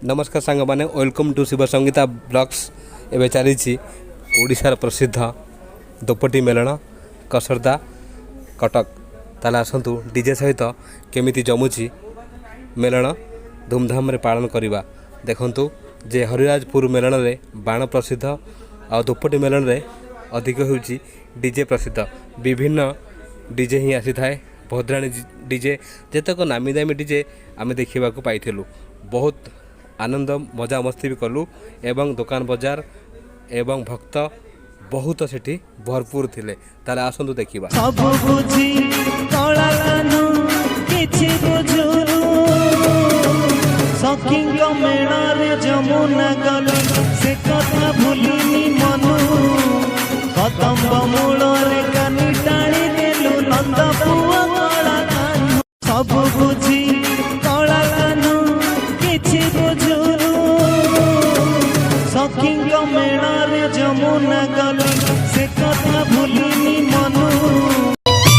नमस्कार सांग मैंने welcome to Shiv Sangeeta blogs एवं चली ओडिशार प्रसिद्ध दोपटी मेलन कसरदा कटक ताले आसतु डीजे सहित केमिति जमुची मेलन धूमधाम रे पालन करवा देखंतु जे हरिराजपुर मेलन रे बाण प्रसिद्ध आ दोपटी मेलन रे अधिक होउची डीजे प्रसिद्ध विभिन्न डीजे ही आसी थाए भद्राणी डीजे जेतक नामी दामी डीजे आमे देखा पाइलु बहुत आनंद मजा मस्ती भी कलु एवं दुकान बजार एवं भक्त बहुत सेठी भरपूर थिले ताले आसंतु देखिबा सब बुझी कला कानू किछि बुझुनु सखींग मेणा रे जमुना गली से कथा भूलिनी मनु कदम्ब मूल रे कानी टाणी देलु नंद पुआ कला कानू सब बुझी कला कानू किछि बुझुनु सखींग मेणा रे जमुना गली से